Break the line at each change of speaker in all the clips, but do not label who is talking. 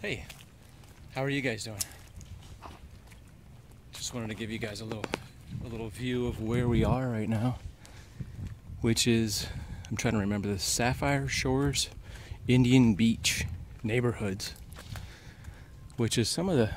Hey, how are you guys doing? Just wanted to give you guys a little view of where we are right now, which is, I'm trying to remember, the Sapphire Shores Indian Beach neighborhoods, which is some of the,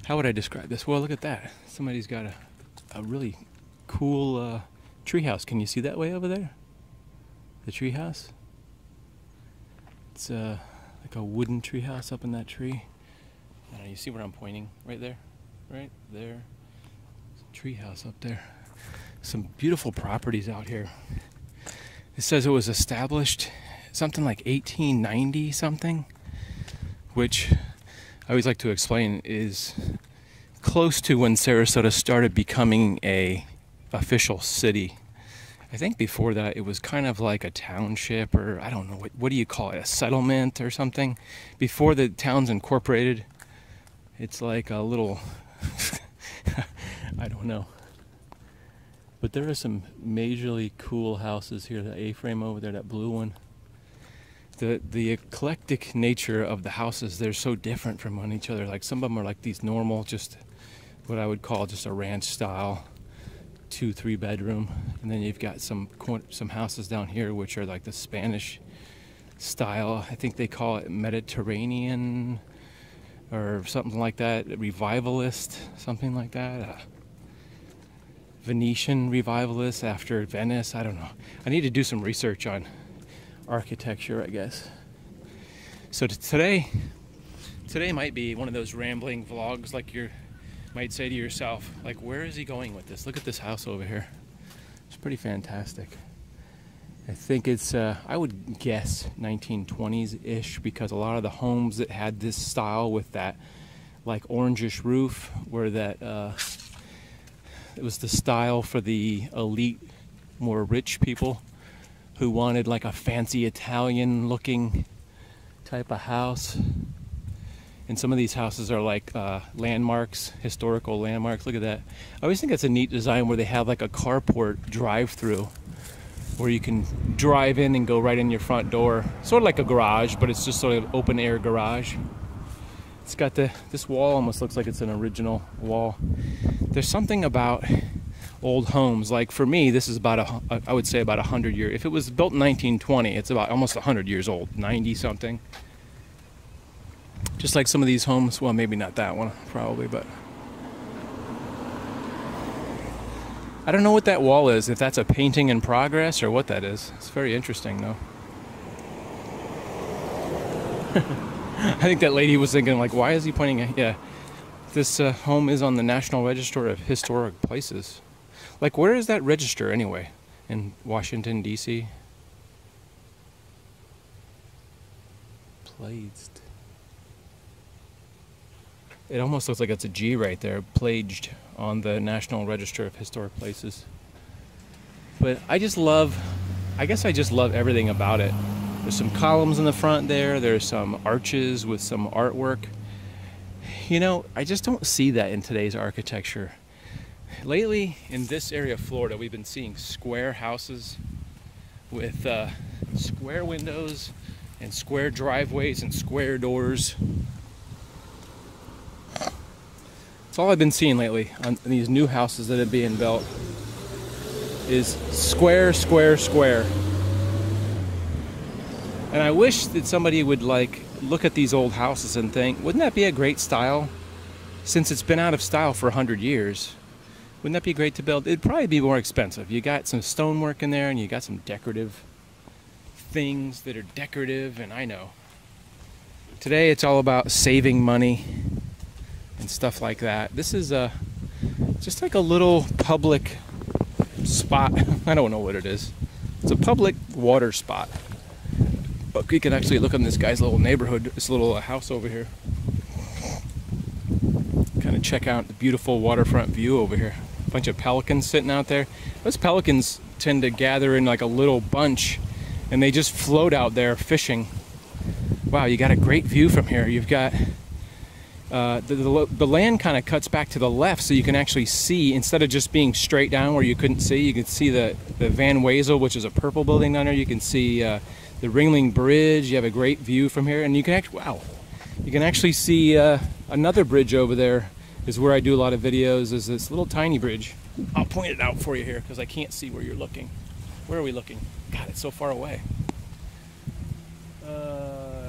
how would I describe this? Well, look at that. Somebody's got a really cool treehouse. Can you see that way over there? The treehouse? It's like a wooden treehouse up in that tree. I don't know, you see where I'm pointing? Right there? Right there. There's a treehouse up there. Some beautiful properties out here. It says it was established something like 1890 something, which I always like to explain is close to when Sarasota started becoming a official city. I think before that it was kind of like a township, or I don't know, what do you call it, a settlement or something? Before the town's incorporated, it's like a little, I don't know. But there are some majorly cool houses here. The A-frame over there, that blue one. The eclectic nature of the houses, they're so different from one each other. Like some of them are like these normal, just what I would call just a ranch style 2-3 bedroom, and then you've got some houses down here which are like the Spanish style. I think they call it Mediterranean or something like that, revivalist, something like that. Venetian revivalist after Venice. I don't know. I need to do some research on architecture, I guess. So today might be one of those rambling vlogs, like you might say to yourself, like, where is he going with this? Look at this house over here. It's pretty fantastic. I think it's, I would guess 1920s-ish, because a lot of the homes that had this style with that like orangish roof were that, it was the style for the elite, more rich people who wanted like a fancy Italian looking type of house. And some of these houses are like landmarks, historical landmarks. Look at that. I always think that's a neat design where they have like a carport drive-through where you can drive in and go right in your front door. Sort of like a garage, but it's just sort of open air garage. It's got this wall almost looks like it's an original wall. There's something about old homes. Like for me, this is about I would say about 100 years. If it was built in 1920, it's about almost 100 years old, 90 something. Just like some of these homes, well, maybe not that one, probably, but I don't know what that wall is, if that's a painting in progress or what that is. It's very interesting, though. I think that lady was thinking, like, why is he pointing at, yeah, this home is on the National Register of Historic Places. Like, where is that register anyway? In Washington, D.C.? Placed. It almost looks like it's a G right there, pledged on the National Register of Historic Places. But I guess I just love everything about it. There's some columns in the front there, there's some arches with some artwork. You know, I just don't see that in today's architecture. Lately, in this area of Florida, we've been seeing square houses with square windows and square driveways and square doors. That's all I've been seeing lately on these new houses that are being built, is square, square, square. And I wish that somebody would like look at these old houses and think, wouldn't that be a great style? Since it's been out of style for 100 years, wouldn't that be great to build? It'd probably be more expensive. You got some stonework in there and you got some decorative things that are decorative, and I know. Today it's all about saving money and stuff like that. This is just like a little public spot. I don't know what it is. It's a public water spot. But we can actually look on this guy's little neighborhood, this little house over here. Kind of check out the beautiful waterfront view over here. A bunch of pelicans sitting out there. Those pelicans tend to gather in like a little bunch, and they just float out there fishing. Wow, you got a great view from here. You've got the land kind of cuts back to the left, so you can actually see, instead of just being straight down where you couldn't see, you can see the Van Wezel, which is a purple building down there. You can see the Ringling Bridge. You have a great view from here, and you can actually, wow, You can actually see another bridge over there is where I do a lot of videos, is this little tiny bridge. I'll point it out for you here because I can't see where you're looking. Where are we looking? God, it's so far away.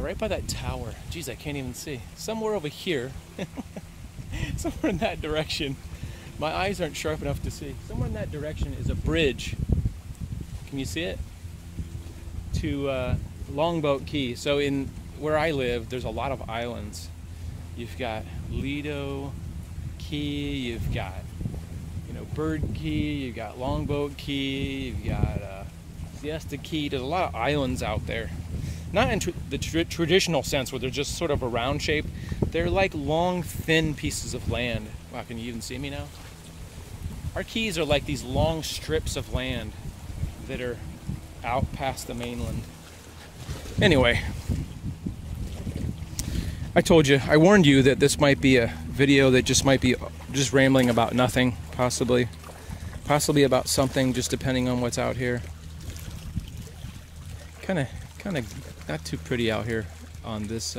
Right by that tower. Geez, I can't even see. Somewhere over here. Somewhere in that direction. My eyes aren't sharp enough to see. Somewhere in that direction is a bridge. Can you see it? To Longboat Key. So in where I live, there's a lot of islands. You've got Lido Key, you've got, you know, Bird Key, you've got Longboat Key, you've got Siesta Key. There's a lot of islands out there. Not in the traditional sense where they're just sort of a round shape. They're like long, thin pieces of land. Wow, can you even see me now? Our keys are like these long strips of land that are out past the mainland. Anyway, I told you, I warned you that this might be a video that just might be just rambling about nothing, possibly about something, just depending on what's out here. Kind of not too pretty out here on this.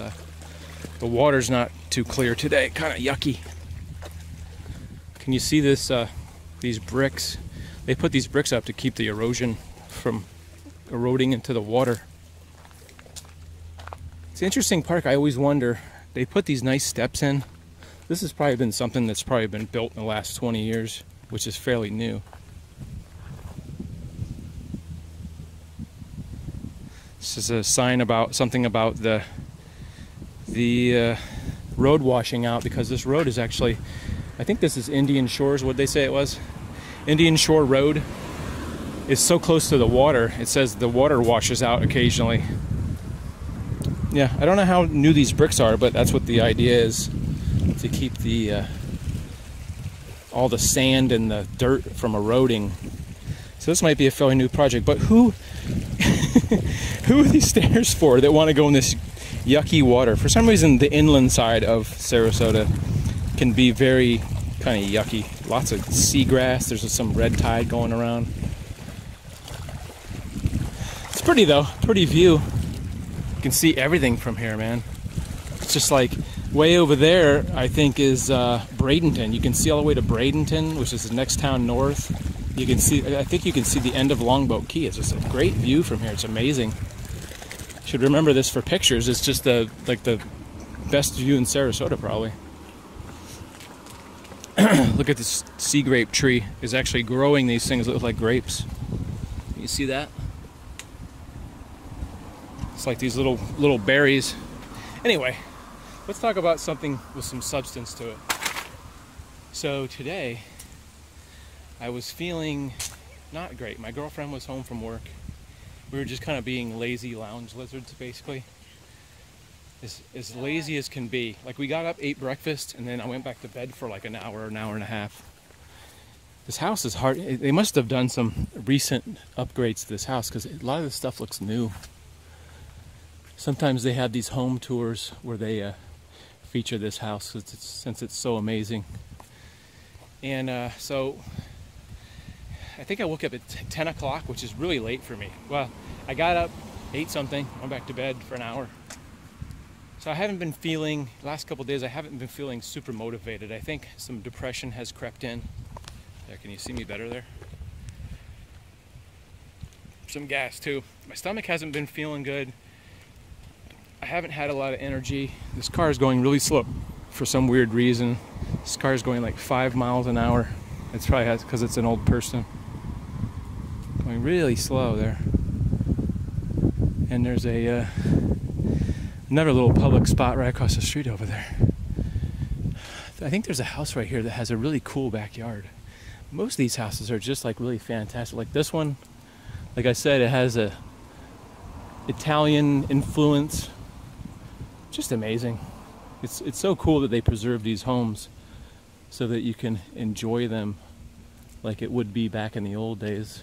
The water's not too clear today. Kind of yucky. Can you see this? These bricks. They put these bricks up to keep the erosion from eroding into the water. It's an interesting park. I always wonder. They put these nice steps in. This has probably been something that's probably been built in the last 20 years, which is fairly new. This is a sign about something about the road washing out, because this road is actually, I think this is Indian Shores, what'd they say it was? Indian Shore Road is so close to the water, it says the water washes out occasionally. Yeah, I don't know how new these bricks are, but that's what the idea is, to keep the all the sand and the dirt from eroding. So this might be a fairly new project, but who are these stairs for that want to go in this yucky water? For some reason, the inland side of Sarasota can be very kind of yucky. Lots of seagrass. There's some red tide going around. It's pretty though. Pretty view. You can see everything from here, man. It's just like way over there, I think, is Bradenton. You can see all the way to Bradenton, which is the next town north. You can see, I think you can see the end of Longboat Key. It's just a great view from here. It's amazing. Should remember this for pictures. It's just the best view in Sarasota, probably. Look at this sea grape tree. Is actually growing these things that look like grapes. You see that? It's like these little berries. Anyway, let's talk about something with some substance to it. So today, I was feeling not great. My girlfriend was home from work. We were just kind of being lazy lounge lizards, basically. As lazy as can be. Like, we got up, ate breakfast, and then I went back to bed for like an hour and a half. This house is hard. They must have done some recent upgrades to this house, because a lot of this stuff looks new. Sometimes they have these home tours where they feature this house, since it's so amazing. And so I think I woke up at 10 o'clock, which is really late for me. Well, I got up, ate something, went back to bed for an hour. So I haven't been feeling, last couple of days, I haven't been feeling super motivated. I think some depression has crept in. Yeah, can you see me better there? Some gas too. My stomach hasn't been feeling good. I haven't had a lot of energy. This car is going really slow for some weird reason. This car is going like 5 miles an hour. It's probably because it's an old person. Going really slow there. And there's a another little public spot right across the street over there. I think there's a house right here that has a really cool backyard. Most of these houses are just like really fantastic. Like this one, like I said, it has a Italian influence. Just amazing. It's so cool that they preserve these homes so that you can enjoy them like it would be back in the old days.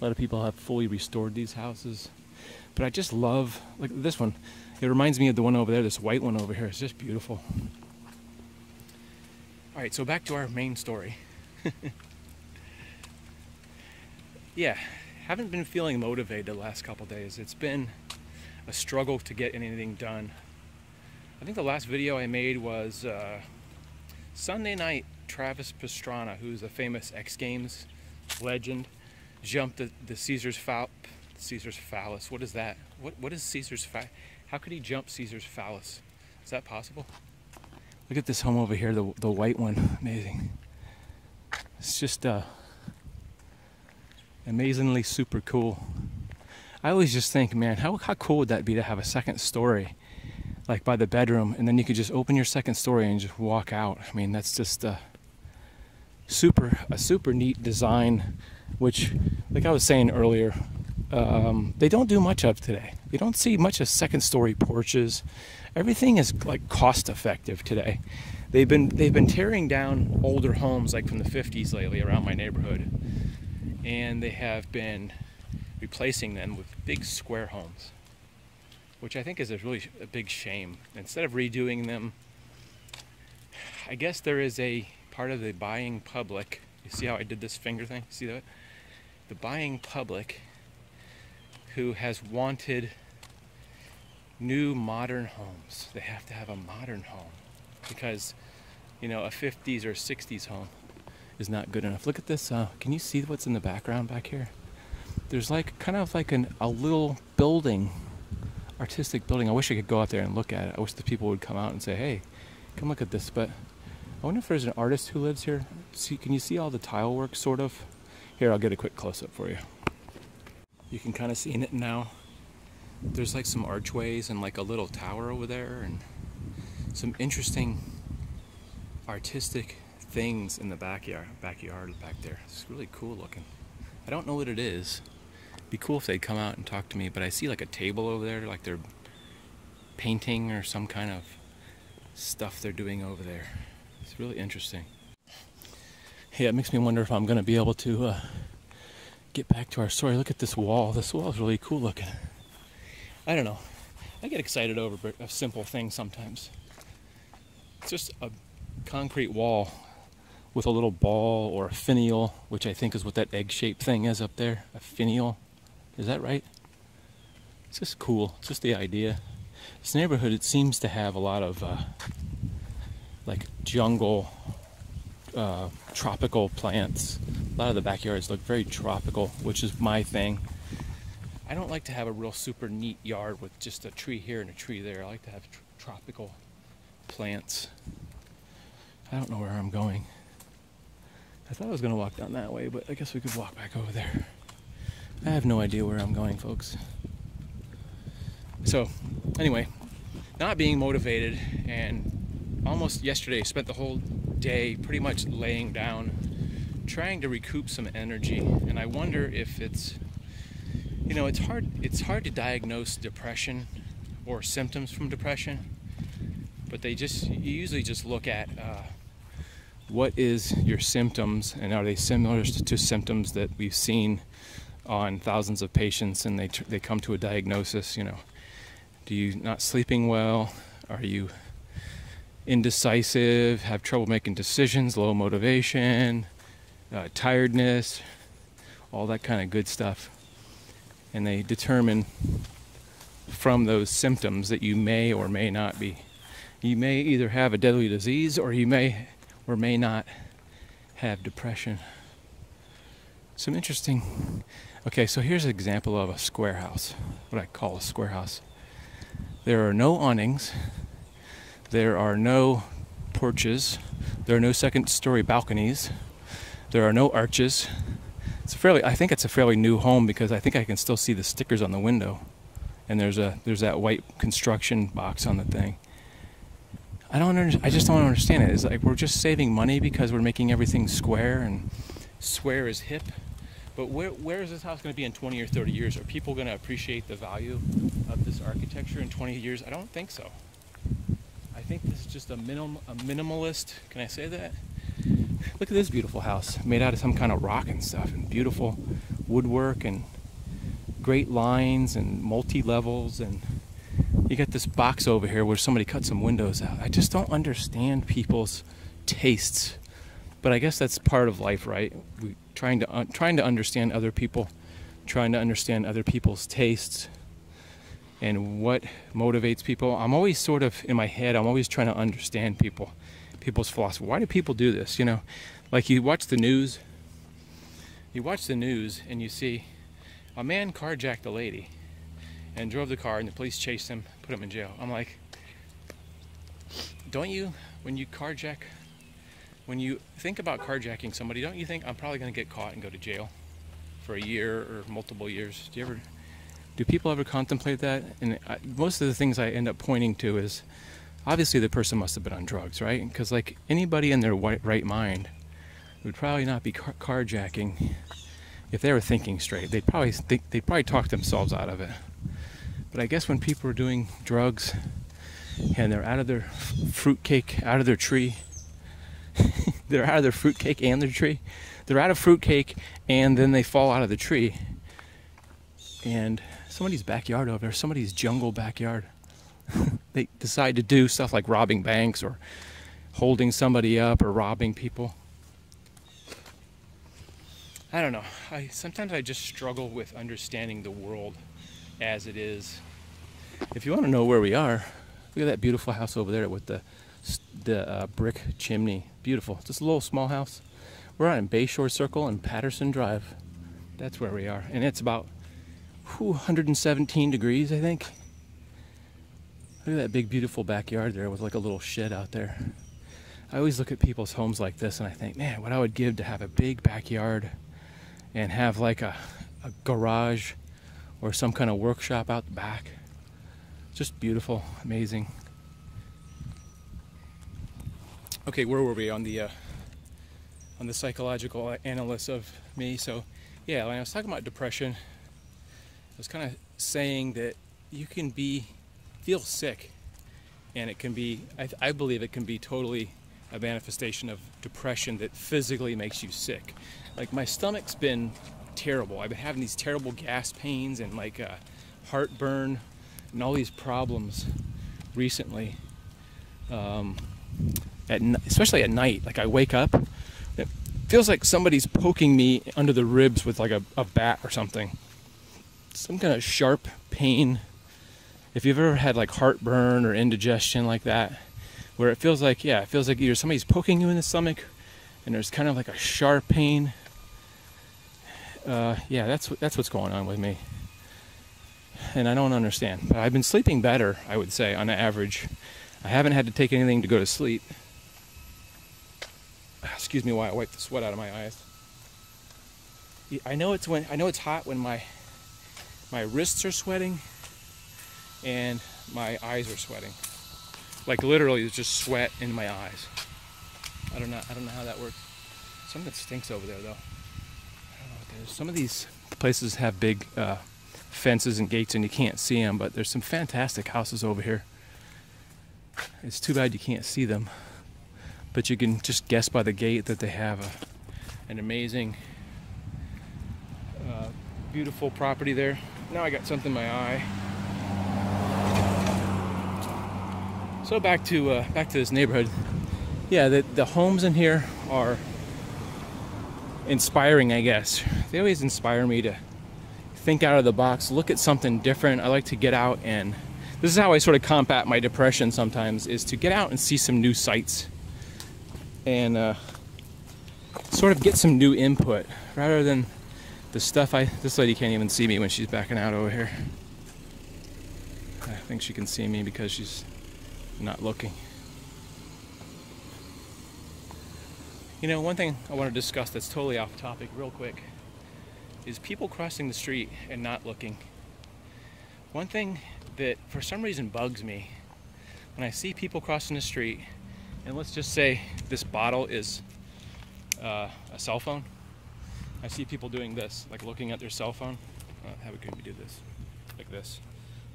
A lot of people have fully restored these houses. But I just love, like this one. It reminds me of the one over there, this white one over here. It's just beautiful. All right, so back to our main story. Yeah, haven't been feeling motivated the last couple days. It's been a struggle to get anything done. I think the last video I made was Sunday night. Travis Pastrana, who's a famous X Games legend, jumped the Caesar's phallus. What is that? What is Caesar's phallus? How could he jump Caesar's phallus? Is that possible? Look at this home over here, the white one. Amazing. It's just amazingly super cool. I always just think, man, how cool would that be to have a second story, like by the bedroom, and then you could just open your second story and just walk out. I mean, that's just a super neat design, which, like I was saying earlier, they don't do much of today. You don't see much of second story porches. Everything is like cost effective today. They've been tearing down older homes like from the 50s lately around my neighborhood, and they have been replacing them with big square homes, which I think is a big shame. Instead of redoing them, I guess there is a part of the buying public. You see how I did this finger thing? See that? The buying public who has wanted new modern homes. They have to have a modern home because, you know, a 50s or 60s home is not good enough. Look at this. Can you see what's in the background back here? There's like kind of like a little building, artistic building. I wish I could go out there and look at it. I wish the people would come out and say, hey, come look at this. But I wonder if there's an artist who lives here. See, can you see all the tile work sort of? Here, I'll get a quick close-up for you. You can kind of see in it now. There's like some archways and like a little tower over there and some interesting artistic things in the backyard back there. It's really cool looking. I don't know what it is. It'd be cool if they'd come out and talk to me, but I see like a table over there, like they're painting or some kind of stuff they're doing over there. It's really interesting. Yeah, it makes me wonder if I'm going to be able to get back to our story. Look at this wall. This wall is really cool looking. I don't know. I get excited over a simple thing sometimes. It's just a concrete wall with a little ball or a finial, which I think is what that egg-shaped thing is up there. A finial. Is that right? It's just cool. It's just the idea. This neighborhood, it seems to have a lot of like jungle, tropical plants. A lot of the backyards look very tropical, which is my thing. I don't like to have a real super neat yard with just a tree here and a tree there. I like to have tropical plants. I don't know where I'm going. I thought I was going to walk down that way, but I guess we could walk back over there. I have no idea where I'm going, folks. So, anyway, not being motivated, and almost yesterday spent the whole day pretty much laying down, trying to recoup some energy. And I wonder if it's, you know, it's hard to diagnose depression or symptoms from depression, but you usually just look at what is your symptoms, and are they similar to symptoms that we've seen on thousands of patients, and they come to a diagnosis. You know, do you not sleeping well? Are you indecisive? Have trouble making decisions? Low motivation? Tiredness? All that kind of good stuff. And they determine from those symptoms that you may or may not be. You may either have a deadly disease, or you may or may not have depression. Some interesting. Okay, so here's an example of a square house, what I call a square house. There are no awnings, there are no porches, there are no second-story balconies, there are no arches. I think it's a fairly new home because I think I can still see the stickers on the window, and there's that white construction box on the thing. I just don't understand it. It's like we're just saving money because we're making everything square, and square is hip. But where is this house going to be in 20 or 30 years? Are people going to appreciate the value of this architecture in 20 years? I don't think so. I think this is just a minimalist. Can I say that? Look at this beautiful house made out of some kind of rock and stuff, and beautiful woodwork and great lines and multi-levels, and you got this box over here where somebody cut some windows out. I just don't understand people's tastes, but I guess that's part of life, right? Trying to understand other people, trying to understand other people's tastes. and what motivates people. I'm always sort of, in my head, I'm always trying to understand people's philosophy. Why do people do this? You know, like you watch the news and you see a man carjacked a lady and drove the car and the police chased him, put him in jail. I'm like, don't you, when you think about carjacking somebody, don't you think I'm probably going to get caught and go to jail for a year or multiple years? Do people ever contemplate that? And most of the things I end up pointing to is obviously the person must have been on drugs, right? Because like anybody in their right mind would probably not be carjacking if they were thinking straight. They'd probably talk themselves out of it. But I guess when people are doing drugs and they're out of their fruitcake, out of their tree, they're out of their fruitcake and their tree. They're out of fruitcake and then they fall out of the tree. And somebody's backyard over there, somebody's jungle backyard. They decide to do stuff like robbing banks or holding somebody up or robbing people. I don't know. Sometimes I just struggle with understanding the world as it is. If you want to know where we are, look at that beautiful house over there with the brick chimney. Beautiful. Just a little small house. We're on Bayshore Circle and Patterson Drive. That's where we are. And it's about 117 degrees, I think. Look at that big, beautiful backyard there with like a little shed out there. I always look at people's homes like this and I think, man, what I would give to have a big backyard and have like a garage or some kind of workshop out the back. Just beautiful, amazing. Okay, where were we on the psychological analyst of me? So, yeah, when I was talking about depression, I was kind of saying that you can feel sick, and it can be, I believe it can be totally a manifestation of depression that physically makes you sick. Like my stomach's been terrible. I've been having these terrible gas pains and like heartburn and all these problems recently. Especially at night, like I wake up, it feels like somebody's poking me under the ribs with like a bat or something. Some kind of sharp pain. If you've ever had like heartburn or indigestion like that, where it feels like either somebody's poking you in the stomach and there's kind of like a sharp pain. Yeah, that's what's going on with me. And I don't understand. But I've been sleeping better, I would say, on average. I haven't had to take anything to go to sleep. Excuse me while I wipe the sweat out of my eyes. I know it's hot when my wrists are sweating and my eyes are sweating. Like literally there's just sweat in my eyes. I don't know how that works. Something stinks over there though. I don't know what that is. Some of these places have big fences and gates and you can't see them, but there's some fantastic houses over here. It's too bad you can't see them, but you can just guess by the gate that they have an amazing, beautiful property there. Now I got something in my eye. So back to this neighborhood. Yeah, the homes in here are inspiring, I guess. They always inspire me to think out of the box, look at something different. I like to get out, and this is how I sort of combat my depression sometimes, is to get out and see some new sights and sort of get some new input rather than the stuff this lady can't even see me when she's backing out over here. I think she can see me because she's not looking. You know, one thing I want to discuss that's totally off topic real quick is people crossing the street and not looking. One thing that for some reason bugs me when I see people crossing the street, and let's just say this bottle is a cell phone. I see people doing this, like looking at their cell phone. How could we do this? Like this.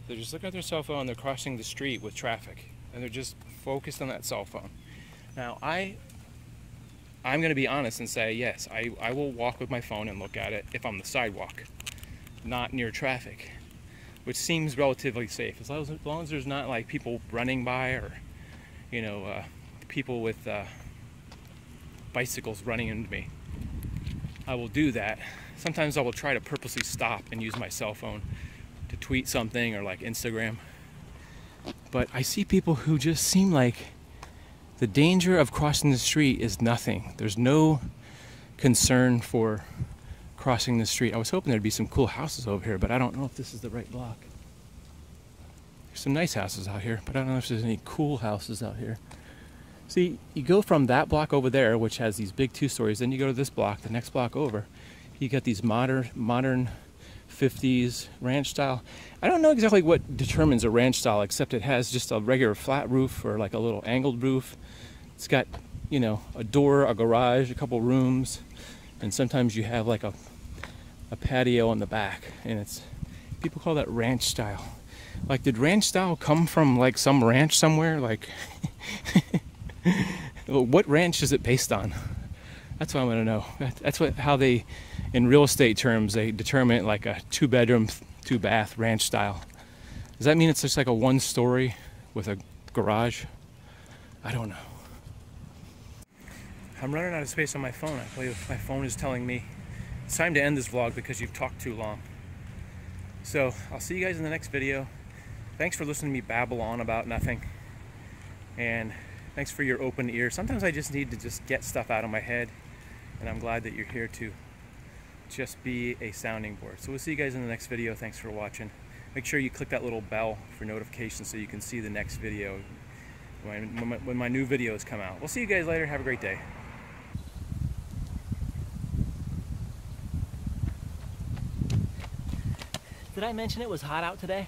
They're just looking at their cell phone, they're crossing the street with traffic, and they're just focused on that cell phone. Now, I'm going to be honest and say, yes, I will walk with my phone and look at it if I'm on the sidewalk, not near traffic, which seems relatively safe. As long as there's not like people running by or, you know, people with bicycles running into me. I will do that. Sometimes I will try to purposely stop and use my cell phone, to tweet something or like Instagram. But I see people who just seem like the danger of crossing the street is nothing. There's no concern for crossing the street. I was hoping there'd be some cool houses over here, but I don't know if this is the right block. There's some nice houses out here, but I don't know if there's any cool houses out here. See, you go from that block over there, which has these big 2 stories, then you go to this block, the next block over, you got these modern 50s ranch style. I don't know exactly what determines a ranch style, except it has just a regular flat roof or like a little angled roof. It's got, you know, a door, a garage, a couple rooms, and sometimes you have like a patio on the back, and it's, people call that ranch style. Like, did ranch style come from like some ranch somewhere? Like, what ranch is it based on? That's what I want to know. That's how they, in real estate terms, they determine like a 2-bedroom, 2-bath ranch style. Does that mean it's just like a 1-story with a garage? I don't know. I'm running out of space on my phone. I believe my phone is telling me it's time to end this vlog because you've talked too long. So I'll see you guys in the next video. Thanks for listening to me babble on about nothing. And thanks for your open ear. Sometimes I just need to just get stuff out of my head. And I'm glad that you're here to just be a sounding board. So we'll see you guys in the next video. Thanks for watching. Make sure you click that little bell for notifications so you can see the next video when my new videos come out. We'll see you guys later. Have a great day.
Did I mention it was hot out today?